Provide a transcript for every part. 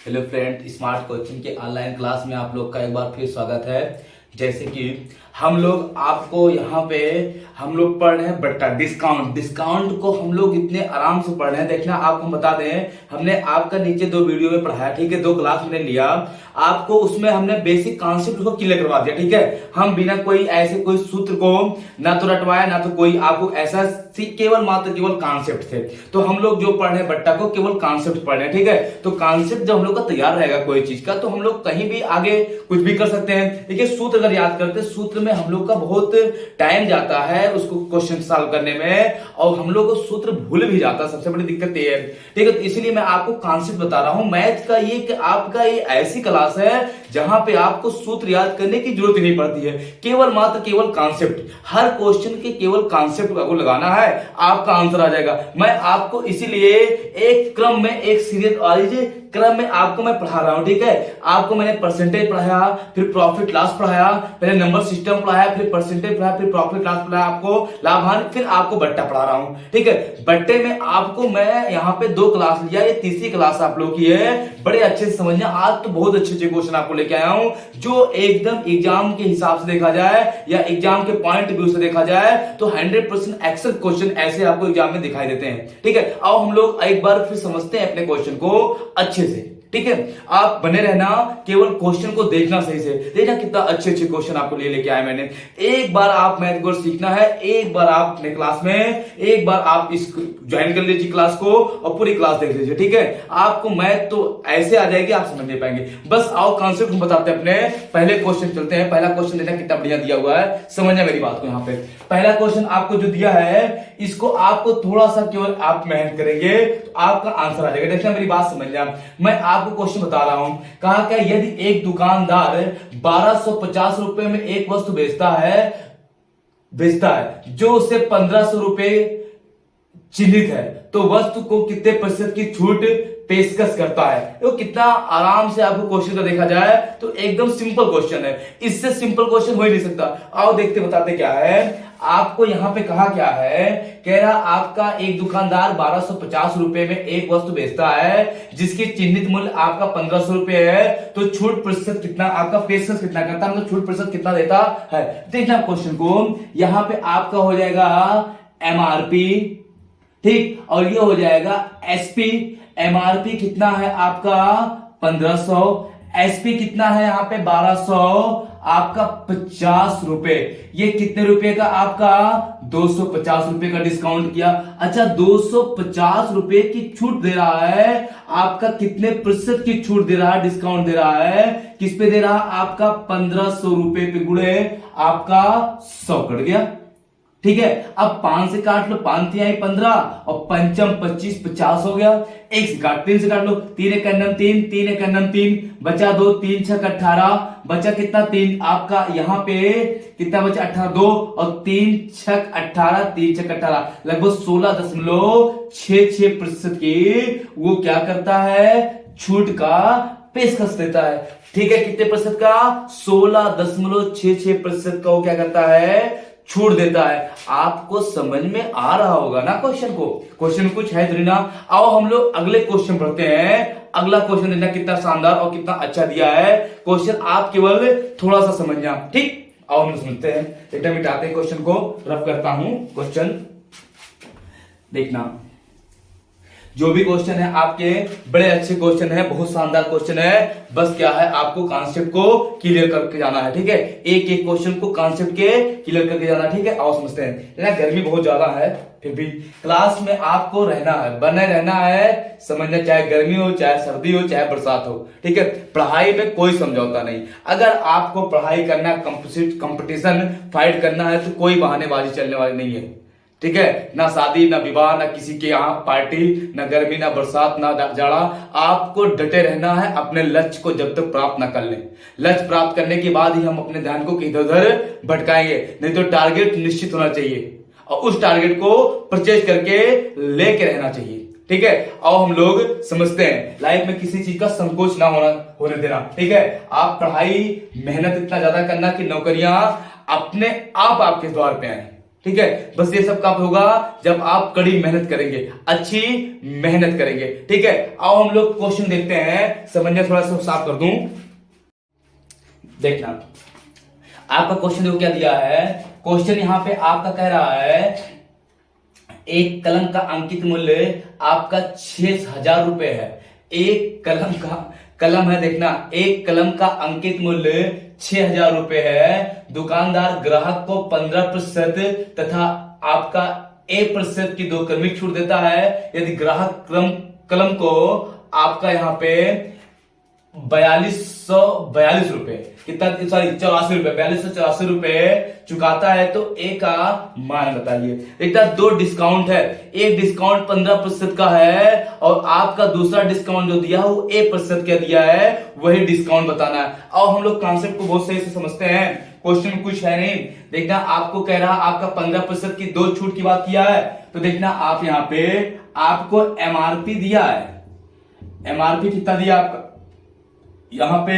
Hello friend, smart coaching के online class में आप लोग का एक बार फिर स्वागत है। जैसे कि हम लोग आपको यहाँ पे हम लोग पढ़ रहे हैं बट्टा डिस्काउंट को हम लोग इतने आराम से पढ़ रहे हैं। देखना, आपको हम बता दें, हमने आपका नीचे 2 वीडियो में पढ़ाया, ठीक है, 2 क्लास हमने लिया आपको, उसमें हमने बेसिक कॉन्सेप्ट को क्लियर करवा दिया, ठीक है। हम बिना कोई ऐसे कोई सूत्र को ना तो रटवाया ना तो कोई आपको ऐसा, केवल मात्र केवल कॉन्सेप्ट थे। तो हम लोग जो पढ़ रहे हैं बट्टा को केवल कॉन्सेप्ट पढ़ रहे हैं, ठीक है। तो कॉन्सेप्ट जब हम लोग का तैयार रहेगा कोई चीज का, तो हम लोग कहीं भी आगे कुछ भी कर सकते हैं। देखिए, सूत्र अगर याद करते, सूत्र में हम लोग का बहुत टाइम जाता है उसको क्वेश्चन सॉल्व करने में, और हम लोग को सूत्र भूल भी जाता है, सबसे बड़ी दिक्कत ये है, ठीक है। तो इसलिए मैं आपको कॉन्सेप्ट बता रहा हूं मैथ का। ये कि आपका ये ऐसी क्लास है जहां पे आपको सूत्र याद करने की जरूरत ही नहीं पड़ती है, केवल मात्र केवल कॉन्सेप्ट। हर क्वेश्चन के केवल कॉन्सेप्ट को लगाना है, आपका आंसर आ जाएगा। मैं आपको इसीलिए एक क्रम में, एक सीरियल क्रम में आपको मैं पढ़ा रहा हूं, ठीक है। आपको मैंने परसेंटेज पढ़ाया, फिर प्रॉफिट लॉस पढ़ाया, पहले नंबर सिस्टम पढ़ाया, फिर परसेंटेज पढ़ाया, फिर प्रॉफिट लॉस पढ़ाया, आपको लाभांश, फिर आपको बट्टा पढ़ा रहा हूं, ठीक है। बट्टे में आपको मैं यहाँ पे 2 क्लास लिया, ये तीसरी क्लास आप लोग की है। बड़े अच्छे से समझना, आज तो बहुत अच्छे अच्छे क्वेश्चन आपको लेके आया हूं, जो एकदम एग्जाम के हिसाब से देखा जाए या एग्जाम के पॉइंट व्यू से देखा जाए तो 100% एक्सेप्ट क्वेश्चन ऐसे आपको एग्जाम में दिखाई देते हैं, ठीक है। आओ हम लोग एक बार फिर समझते हैं अपने क्वेश्चन को अच्छे से, ठीक है। आप बने रहना, केवल क्वेश्चन को देखना सही से, देखना कितना अच्छे अच्छे क्वेश्चन आपको लेके आए मैंने। एक बार आप मैथ को सीखना है, एक बार आप अपने क्लास में, एक बार आप इस ज्वाइन कर लीजिए क्लास को और पूरी क्लास देख लीजिए, ठीक है। आपको मैथ तो ऐसे आ जाएगी, आप समझ नहीं पाएंगे। बस आओ कॉन्सेप्ट हम बताते हैं अपने, पहले क्वेश्चन चलते हैं। पहला क्वेश्चन देखना कितना बढ़िया दिया हुआ है, समझना मेरी बात को। यहाँ पे पहला क्वेश्चन आपको जो दिया है, इसको आपको थोड़ा सा केवल आप मेहनत करेंगे तो आपका आंसर आ जाएगा। देखना मेरी बात समझना, मैं आपको क्वेश्चन बता रहा हूं। कहा क्या, यदि एक दुकानदार 1250 रुपए में एक वस्तु बेचता है जो उसे 1500 रुपए चिन्हित है, तो वस्तु को कितने प्रतिशत की छूट पेशकश करता है। तो कितना आराम से आपको क्वेश्चन का देखा जाए तो एकदम सिंपल क्वेश्चन है, इससे सिंपल क्वेश्चन हो ही नहीं सकता। आओ देखते बताते क्या है। आपको यहां पे कहा क्या है, कह रहा आपका एक दुकानदार 1250 रुपए में एक वस्तु बेचता है जिसकी चिन्हित मूल्य आपका 1500 रुपए है, तो छूट प्रतिशत कितना, आपका पेशकश कितना करता है, मतलब छूट प्रतिशत कितना देता है। देखना क्वेश्चन को, यहां पे आपका हो जाएगा एमआरपी, ठीक, और ये हो जाएगा एसपी। एमआरपी कितना है आपका 1500, एसपी कितना है यहाँ पे 1200, आपका 50 रुपए। ये कितने रुपए का, आपका 250 रुपए का डिस्काउंट किया। अच्छा, 250 रुपए की छूट दे रहा है, आपका कितने प्रतिशत की छूट दे रहा है, डिस्काउंट दे रहा है, किस पे दे रहा है, आपका 1500 रुपए पे गुणे आपका 100 कट गया, ठीक है। अब 5 से काट लो, 5 तिहाई 15 और पंचम 25, 50 हो गया। 1 से काट, 3 से काट लो, 3 एक अन्नम 3, 3 एक अन्नम 3, बचा 2, 3 छक 18, बचा कितना 3, आपका यहां पे कितना बचा 18, 2 और 3 छक 18, 3 छक 18, लगभग 16.66% की वो क्या करता है, छूट का पेशकश देता है, ठीक है। कितने प्रतिशत का, 16.66% का वो क्या करता है, छूट देता है। आपको समझ में आ रहा होगा ना क्वेश्चन को, क्वेश्चन कुछ है तो ना। आओ हम लोग अगले क्वेश्चन पढ़ते हैं। अगला क्वेश्चन देखना कितना शानदार और कितना अच्छा दिया है क्वेश्चन, आप केवल थोड़ा सा समझना, ठीक। आओ हम समझते हैं, एकदम मिटाते हैं क्वेश्चन को, रफ करता हूं क्वेश्चन। देखना, जो भी क्वेश्चन है आपके बड़े अच्छे क्वेश्चन है, बहुत शानदार क्वेश्चन है। बस क्या है, आपको कॉन्सेप्ट को क्लियर करके जाना है, ठीक है। एक एक क्वेश्चन को कॉन्सेप्ट के क्लियर करके जाना, ठीक है। आओ समझते हैं। ना गर्मी बहुत ज्यादा है, फिर भी क्लास में आपको रहना है, बने रहना है, समझना, चाहे गर्मी हो, चाहे सर्दी हो, चाहे बरसात हो, ठीक है। पढ़ाई में कोई समझौता नहीं। अगर आपको पढ़ाई करना, कंपटीशन फाइट करना है तो कोई बहानेबाजी चलने वाली नहीं है, ठीक है। ना शादी, ना विवाह, ना किसी के यहाँ पार्टी, ना गर्मी, ना बरसात, ना जाड़ा। आपको डटे रहना है, अपने लक्ष्य को जब तक प्राप्त ना कर लें। लक्ष्य प्राप्त करने के बाद ही हम अपने ध्यान को इधर उधर भटकाएंगे, नहीं तो टारगेट निश्चित होना चाहिए और उस टारगेट को परचेज करके लेके रहना चाहिए, ठीक है। आओ हम लोग समझते हैं, लाइफ में किसी चीज का संकोच ना होने देना, ठीक है। आप पढ़ाई मेहनत इतना ज्यादा करना कि नौकरियां अपने आप आपके द्वार पे आए, ठीक है, बस ये सब कब होगा, जब आप कड़ी मेहनत करेंगे, अच्छी मेहनत करेंगे। ठीक है, आओ हम लोग क्वेश्चन देखते हैं, समझना थोड़ा सा साफ कर दूं। देखना आपका क्वेश्चन देखो क्या दिया है। क्वेश्चन यहां पे आपका कह रहा है एक कलम का अंकित मूल्य आपका 6,000 रुपए है। एक कलम है, देखना, एक कलम का अंकित मूल्य 6,000 रुपए है। दुकानदार ग्राहक को 15% तथा आपका 1% की 2 क्रमिक छूट देता है। यदि ग्राहक कलम को आपका यहां पे 4242 रुपए, कितना, सॉरी 84 रुपए, 4284 रुपए चुकाता है तो ए का मान बताइए। देखता 2 डिस्काउंट है, एक डिस्काउंट 15% का है और आपका दूसरा डिस्काउंट जो दिया है वो 1% का दिया है, वही डिस्काउंट बताना है। और हम लोग कॉन्सेप्ट को बहुत सही से समझते हैं, क्वेश्चन में कुछ है नहीं। देखना आपको कह रहा आपका 15% की 2 छूट की बात किया है, तो देखना आप यहां पे आपको एमआरपी दिया है। एमआरपी कितना दिया आपका, यहां पे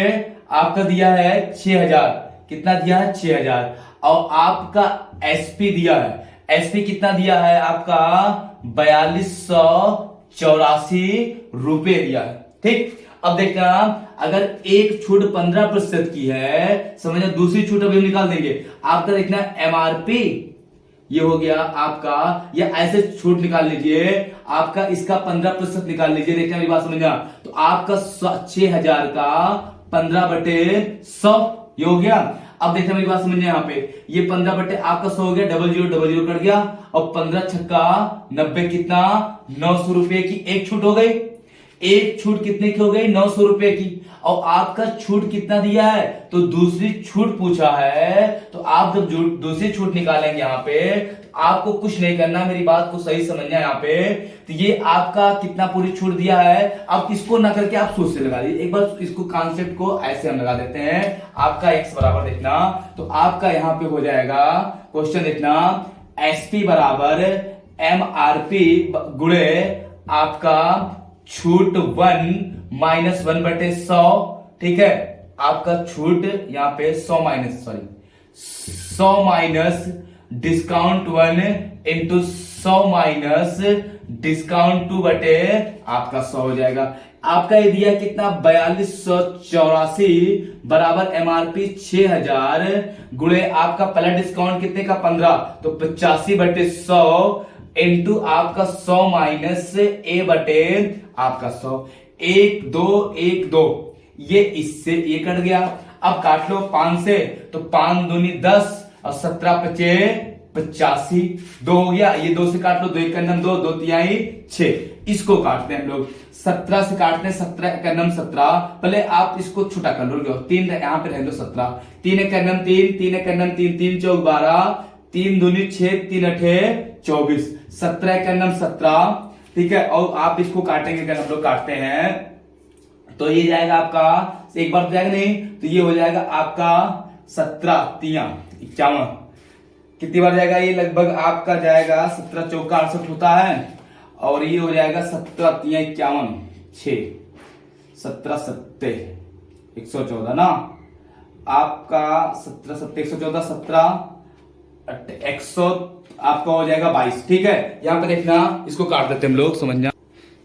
आपका दिया है 6,000, कितना दिया है 6,000, और आपका एसपी दिया है, एसपी कितना दिया है आपका 4284 रुपए दिया है। ठीक, अब देखना अगर एक छूट 15% की है, समझना, दूसरी छूट अभी हम निकाल देंगे। आपका देखना एमआरपी ये हो गया आपका, या ऐसे छूट निकाल लीजिए, आपका इसका 15% निकाल लीजिए। देखना मेरी बात समझना, तो आपका 6,000 का 15/100 ये हो गया। अब देखना मेरी बात समझना, यहाँ पे ये 15 आपका 100 हो गया, 0000 कट गया, और 15 छक्का 90, कितना 900 रुपए की एक छूट हो गई। एक छूट कितने की हो गई, 900 रुपए की। और आपका छूट कितना दिया है, तो दूसरी छूट पूछा है, तो आप जब दूसरी छूट निकालेंगे यहां पे, तो आपको कुछ नहीं करना, मेरी बात को सही समझना यहां पे। तो ये आपका कितना पूरी छूट दिया है, आप इसको ना करके आप सोच से लगा दीजिए। एक बार इसको कॉन्सेप्ट को ऐसे हम लगा देते हैं, आपका x बराबर देखना, तो आपका यहां पे हो जाएगा क्वेश्चन देखना, एसपी बराबर एमआरपी गुणे आपका छूट 1 - 1/100। ठीक है, आपका छूट यहां पे 100 minus discount 1 into 100 minus discount 2 बटे आपका 100 हो जाएगा। आपका ये दिया कितना 4284 बराबर एमआरपी 6,000 गुणे आपका पहला डिस्काउंट कितने का 15, तो 85/100 इंटू आपका 100 माइनस ए बटे आपका 100। 1 2 1 2, ये इससे ये कट गया। अब काट लो 5 से, तो 5 दूनी 10 और 17 पचे 85, 2 हो गया। ये 2 से काट लो, 2 1 2, 2 3 6, इसको काटते हैं हम लोग। 17 से काटते हैं, 17 1 17, पहले आप इसको छोटा कर लो, 3 यहां पे रहने दो 17, 3 1 3, 3 1 3, 3 4 12, 3 दूनी 6, 3 8 24, 17 1 17। ठीक है, और आप इसको काटेंगे, अगर हम लोग काटते हैं तो ये जाएगा आपका, एक बार तो जाएगा नहीं, तो ये हो जाएगा आपका 17 3 51, कितनी बार जाएगा ये, लगभग आपका जाएगा 17 चौका 68 होता है, और ये हो जाएगा 17 3 51 6, 17 7 114 ना, आपका 17 7 114, 17 100 आपका हो जाएगा 22। ठीक है, यहां पे देखना, इसको काट देते हम लोग, समझना,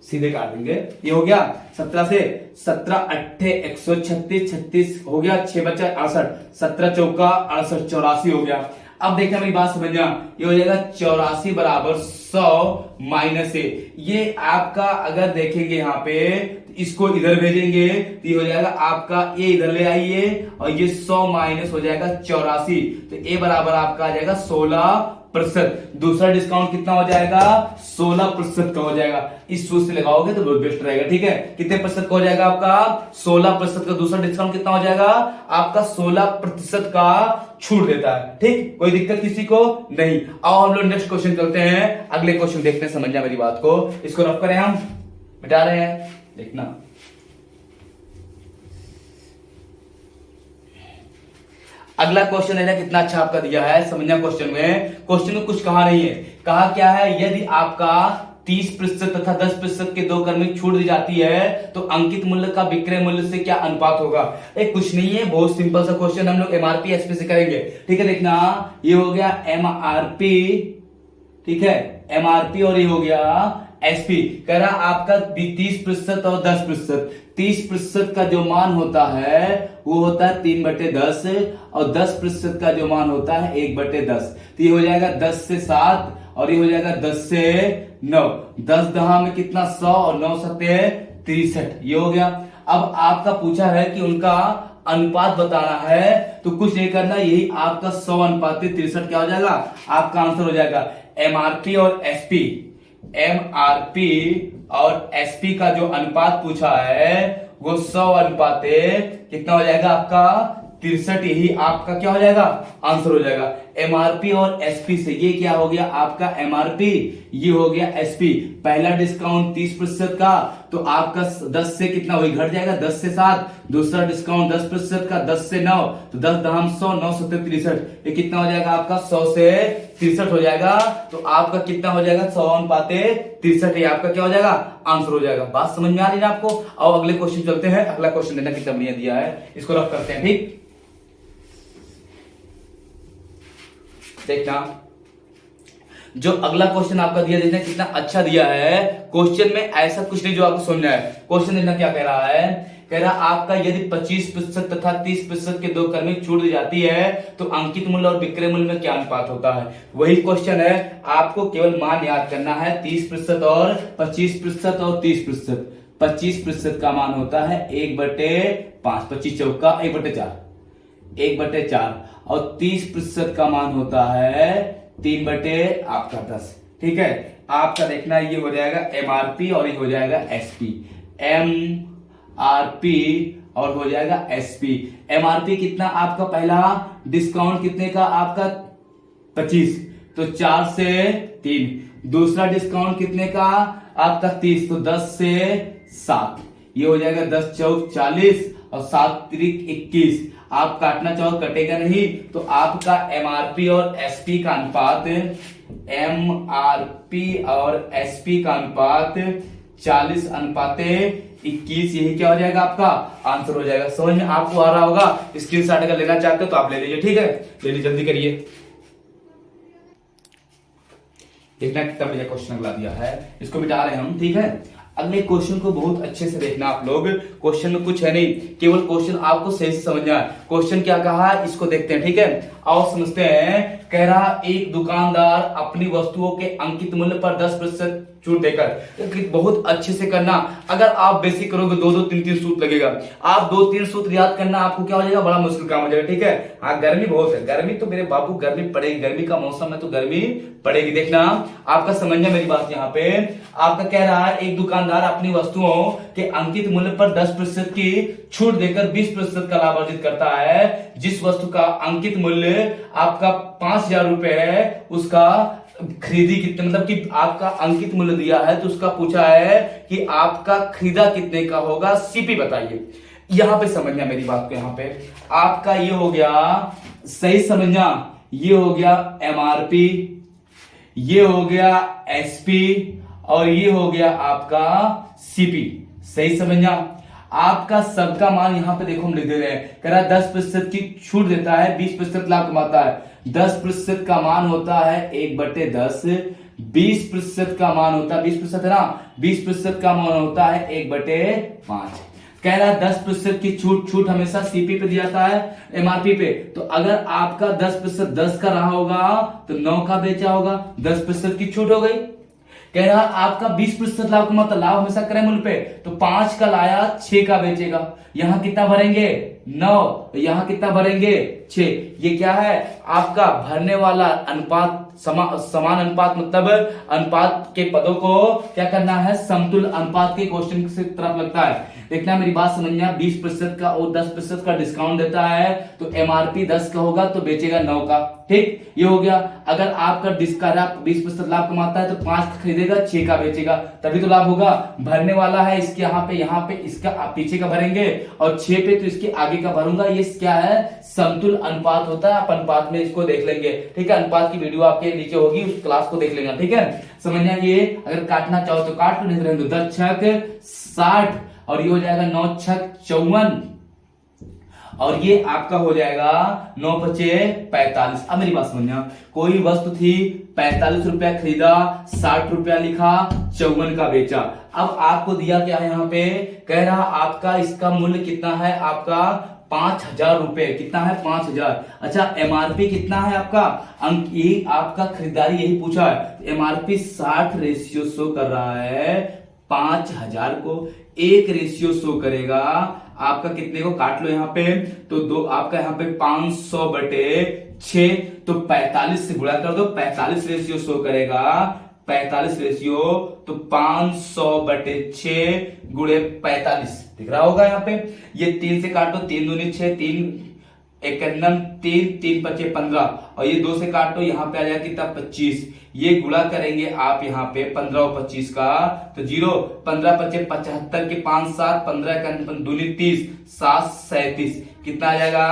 सीधे काट देंगे। ये हो गया 17 से 17 8 136, 36 हो गया, 6 बचा 68, 17 चौका 68, 84 हो गया। अब देखना मेरी बात समझना, ये हो जाएगा 84 बराबर 100 माइनस ए। ये आपका अगर देखेंगे यहाँ पे, इसको इधर भेजेंगे तो ये हो जाएगा आपका, ये इधर ले आइए, और ये 100 माइनस हो जाएगा 84, तो ए बराबर आपका आ जाएगा 16%। दूसरा डिस्काउंट कितना हो जाएगा, 16% का हो जाएगा। इस सूत्र से लगाओगे तो बहुत बेस्ट रहेगा। ठीक है, कितने प्रतिशत का हो जाएगा आपका, 16% का। दूसरा डिस्काउंट कितना हो जाएगा आपका, 16% का छूट देता है। ठीक, कोई दिक्कत किसी को नहीं। आओ हम लोग नेक्स्ट क्वेश्चन चलते हैं, अगले क्वेश्चन देखते हैं, समझना मेरी बात को। इसको रफ करें, हम मिटा रहे हैं, देखना। अगला क्वेश्चन है ना, कितना अच्छा आपका दिया है, समझना। क्वेश्चन में कुछ कहा नहीं है, कहा क्या है, यदि आपका 30% तथा 10% के दो क्रम में छूट दी जाती है तो अंकित मूल्य का विक्रय मूल्य से क्या अनुपात होगा। एक कुछ नहीं है, बहुत सिंपल सा क्वेश्चन हम लोग एमआरपी एसपी से करेंगे। ठीक है, देखना ये हो गया एमआरपी, ठीक है, एमआरपी और ये हो गया एसपी। कह रहा आपका 30% और 10%। 30% का जो मान होता है वो होता है 3/10 और 10% का जो मान होता है 1/10। तो ये हो जाएगा 10 से 7 और ये हो जाएगा 10 से 9। 10 दहा में कितना 100 और 9 सत्ते 63, ये हो गया। अब आपका पूछा है कि उनका अनुपात बताना है, तो कुछ नहीं करना, यही आपका 100:63 क्या हो जाएगा, आपका आंसर हो जाएगा। एमआरपी और एसपी, एमआरपी और एसपी का जो अनुपात पूछा है वो 100 कितना हो जाएगा आपका 63, यही आपका क्या हो जाएगा आंसर हो जाएगा। एमआरपी और एसपी से ये क्या हो गया आपका एमआरपी, ये हो गया एसपी। पहला डिस्काउंट 30% का तो आपका 10 से कितना वही घट जाएगा 10 से 7। दूसरा डिस्काउंट 10% का 10 से 9, तो 10 दहम 100, 9 सत्ते 63, ये कितना हो जाएगा आपका 100 से 63 हो जाएगा। तो आपका कितना हो जाएगा 100:63, ये आपका क्या हो जाएगा आंसर हो जाएगा। बात समझ में आ रही है आपको। और अगले क्वेश्चन चलते हैं। अगला क्वेश्चन देना कितना बढ़िया दिया है, इसको रफ करते हैं। ठीक, देखना जो अगला क्वेश्चन आपका दिया, देखना कितना अच्छा दिया है। क्वेश्चन में ऐसा कुछ नहीं जो आपको समझना है। क्वेश्चन देखना क्या कह रहा है, कह रहा आपका यदि 25% तथा 30% के दो क्रम में छूट दी जाती है तो अंकित मूल्य और विक्रय मूल्य में क्या अनुपात होता है। वही क्वेश्चन है, आपको केवल मान याद करना है 30% और 25% और 30%। 25% का मान होता है 1/5, 25 चौका 1/4, 1/4 और 30% का मान होता है 3/10। ठीक है, आपका देखना ये हो जाएगा एमआरपी और ये हो जाएगा एसपी। एमआरपी और हो जाएगा एसपी। एमआरपी कितना आपका पहला डिस्काउंट कितने का आपका 25, तो 4 से 3। दूसरा डिस्काउंट कितने का आपका 30, तो 10 से 7, ये हो जाएगा 10 चौक 40 और 7 त्रिक 21। आप काटना चाहो कटेगा नहीं, तो आपका एमआरपी और एसपी का अनुपात, एमआरपी और एसपी का अनुपात 40:21, यही क्या हो जाएगा आपका आंसर हो जाएगा। समझ में आपको आ रहा होगा। स्क्रीनशॉट अगर लेना चाहते हो तो आप ले लीजिए। ठीक है, ले लीजिए, जल्दी करिए। देखना कितना बढ़िया क्वेश्चन अगला दिया है, इसको मिटा रहे हैं हम। ठीक है, अगले क्वेश्चन को बहुत अच्छे से देखना आप लोग। क्वेश्चन में कुछ है नहीं, केवल क्वेश्चन आपको सही से समझना है। क्वेश्चन क्या कहा है इसको देखते हैं। ठीक है, आओ समझते हैं। कह रहा एक दुकानदार अपनी वस्तुओं के अंकित मूल्य पर 10% छूट देकर, बहुत अच्छे से करना। अगर आप बेसिक करोगे 2-2, 3-3 सूत्र लगेगा। आप 2-3 सूत्र याद करना आपको क्या हो जाएगा, बड़ा मुश्किल काम हो जाएगा। ठीक है, हाँ गर्मी बहुत है, गर्मी तो मेरे बाबू गर्मी पड़ेगी, गर्मी का मौसम है तो गर्मी पड़ेगी। देखना आपका समझना मेरी बात। यहाँ पे आपका कह रहा है एक दुकानदार अपनी वस्तुओं के अंकित मूल्य पर 10% की छूट देकर 20% का लाभ अर्जित करता है। जिस वस्तु का अंकित मूल्य आपका 5,000 रुपए है, उसका खरीदी कितने, मतलब कि आपका अंकित मूल्य दिया है तो उसका पूछा है कि आपका खरीदा कितने का होगा, सीपी बताइए। यहां पे समझना मेरी बात को। यहां पे आपका ये हो गया, सही समझना, ये हो गया एमआरपी, ये हो गया एसपी और ये हो गया आपका सीपी। सही समझना। आपका सबका मान यहां पे देखो हम लिख दे रहे हैं। कह रहा 10% की छूट देता है, 20% लाभ कमाता है। 10% का मान होता है 1/10, 20% का मान होता है 20% है ना, 20% का मान होता है 1/5। कह रहा 10% की छूट हमेशा सीपी पे दिया जाता है, एमआरपी पे। तो अगर आपका 10% 10 का रहा होगा तो 9 का बेचा होगा, 10% की छूट हो गई। कह रहा आपका 20% लाभ कमाता, लाभ हमेशा क्रय मूल्य पे, तो 5 का लाया 6 का बेचेगा। यहां कितना भरेंगे 9, यहां कितना भरेंगे 6। ये क्या है आपका भरने वाला अनुपात, समान अनुपात, मतलब अनुपात के पदों को क्या करना है, समतुल्य अनुपात के क्वेश्चन से तरफ लगता है। देखना मेरी बात समझना, 20% का और 10% का डिस्काउंट देता है तो एमआरपी 10 का होगा तो बेचेगा 9 का। ठीक, ये हो गया। अगर आपका 20% लाभ कमाता है तो 5 का खरीदेगा, 6 का बेचेगा, तभी तो लाभ होगा। भरने वाला है इसके यहाँ पे इसका पीछे का भरेंगे और 6 पे तो इसके आगे का भरूंगा। ये क्या है, समतुल्य अनुपात होता है। आप अनुपात में इसको देख लेंगे। ठीक है, अनुपात की वीडियो आपके नीचे होगी, उस क्लास को देख लेंगे। ठीक है, समझ में ये अगर काटना चाहो तो काट लो, नहीं तो रहने दो। 10 छक 60 और ये हो जाएगा 9 छक 54 और ये आपका हो जाएगा 9 पचे 45। अब मेरी बात समझना, कोई वस्तु थी 45 रुपया खरीदा, 60 रुपया लिखा, 54 का बेचा। अब आपको दिया क्या है यहाँ पे, कह रहा आपका इसका मूल्य कितना है, आपका 5000 रुपए। कितना है 5000। अच्छा एमआरपी कितना है आपका, अंक ये आपका खरीदारी यही पूछा है। एमआरपी 60 शो कर रहा है, 5000 को 1 रेशियो शो करेगा आपका कितने को, काट लो यहाँ पे तो दो आपका यहाँ पे 500 बटे 6 तो 45 से गुणा कर दो, 45 रेशियो शो करेगा। 45 रेशियो तो 500 बटे 6 गुणे 45 दिख रहा होगा यहाँ पे। ये 3 से काटो, 3 दूनी 6, 3 एकन्नम 3, 3 पचे 15 और ये 2 से काटो, यहाँ पे आ जाएगा कितना 25। ये गुणा करेंगे आप यहाँ पे 15 और 25 का तो 0, 15 पचे 75 के 5 7, 15 दूनी 30, 7 37 कितना आ जाएगा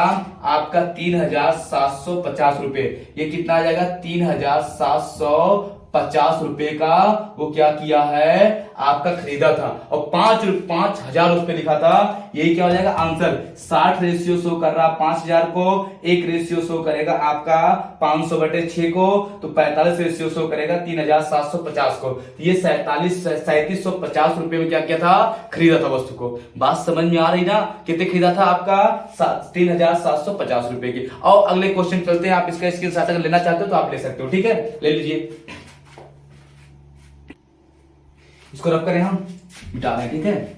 आपका 3750 रुपए। ये कितना आ जाएगा 3750 रुपए का वो क्या किया है आपका खरीदा था और 5000 उस पे लिखा था। यही क्या हो जाएगा आंसर। 60 रेशियो शो कर रहा 5000 को, 1 रेशियो शो करेगा आपका 500 बटे 6 को तो 45 रेशियो शो करेगा 3750 को। ये 3750 रुपए में क्या किया था, खरीदा था वस्तु को। बात समझ में आ रही ना, कितने खरीदा था आपका 3750 रुपए की। और अगले क्वेश्चन चलते हैं, आप इसका स्क्रीनशॉट अगर लेना चाहते हो तो आप ले सकते हो, ठीक है ले लीजिए। इसको रब करें, हम मिटा रहे हैं, ठीक है।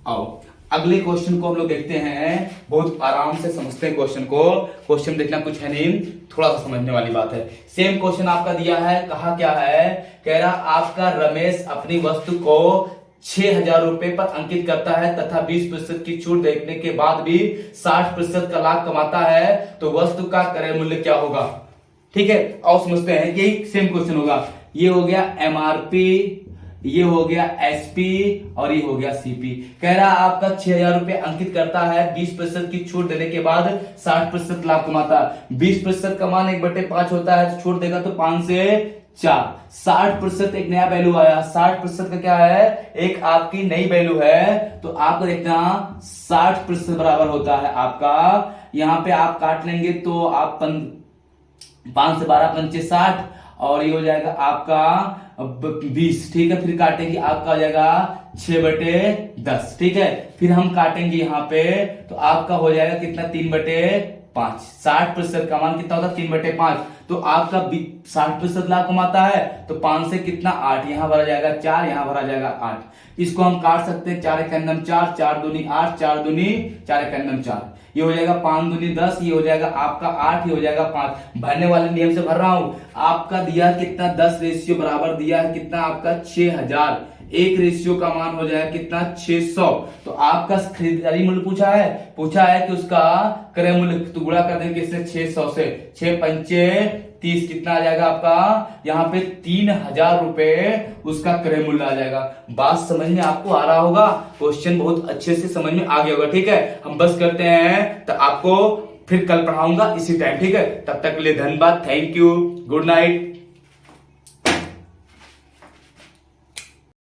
आओ अगले क्वेश्चन को हम लोग देखते हैं, बहुत आराम से समझते हैं क्वेश्चन को। क्वेश्चन देखना कुछ है नहीं, थोड़ा सा समझने वाली बात है। सेम क्वेश्चन आपका दिया है, कहा क्या है, कह रहा आपका रमेश अपनी वस्तु को 6000 रुपए पर अंकित करता है तथा 20% की छूट देखने के बाद भी 60% का लाभ कमाता है, तो वस्तु का क्रय मूल्य क्या होगा। ठीक है, और समझते हैं, यही सेम क्वेश्चन होगा। ये हो गया एमआरपी, ये हो गया एसपी और ये हो गया सीपी। कह रहा आपका 6000 रुपए अंकित करता है, 20% की छूट देने के बाद 60% लाभ कमाता है। 20% का मान 1/5 होता है, तो छूट देगा तो 5 से 4। 60% एक नया वैल्यू आया, 60% का क्या है, एक आपकी नई वैल्यू है। तो आपको देखना 60% बराबर होता है आपका, यहां पे आप काट लेंगे तो आप 5 से 12 पंचे 60 और ये हो जाएगा आपका 20। ठीक है, फिर काटेंगे आपका हो जाएगा 6/10। ठीक है, फिर हम काटेंगे यहाँ पे तो आपका हो जाएगा कितना 3/5। 60% का मान कितना होता है 3/5, तो आपका 60% लाभ कमाता है तो 5 से कितना 8, यहां भरा जाएगा 4, यहां भरा जाएगा 8। इसको हम काट सकते हैं, 4 एकन्नम 4, 4 दूनी 8, 4 दूनी 4 एकन्नम 4, ये हो जाएगा 5 दूनी 10, ये हो जाएगा आपका 8, ये हो जाएगा 5। भरने वाले नियम से भर रहा हूं। आपका दिया कितना 10 रेशियो बराबर दिया है कितना आपका 6000, 1 रेशियो का मान हो जाएगा कितना 600। तो आपका खरीदारी मूल्य पूछा है कि उसका क्रय मूल्य, तो गुणा कर देंगे इससे 600 से, 6 पंचे 30 कितना आ जाएगा आपका यहाँ पे 3000 रुपए उसका क्रय मूल्य आ जाएगा। बात समझ में आपको आ रहा होगा, क्वेश्चन बहुत अच्छे से समझ में आ गया होगा। ठीक है, हम बस करते हैं, तो आपको फिर कल पढ़ाऊंगा इसी टाइम। ठीक है, तब तक के लिए धन्यवाद, थैंक यू, गुड नाइट।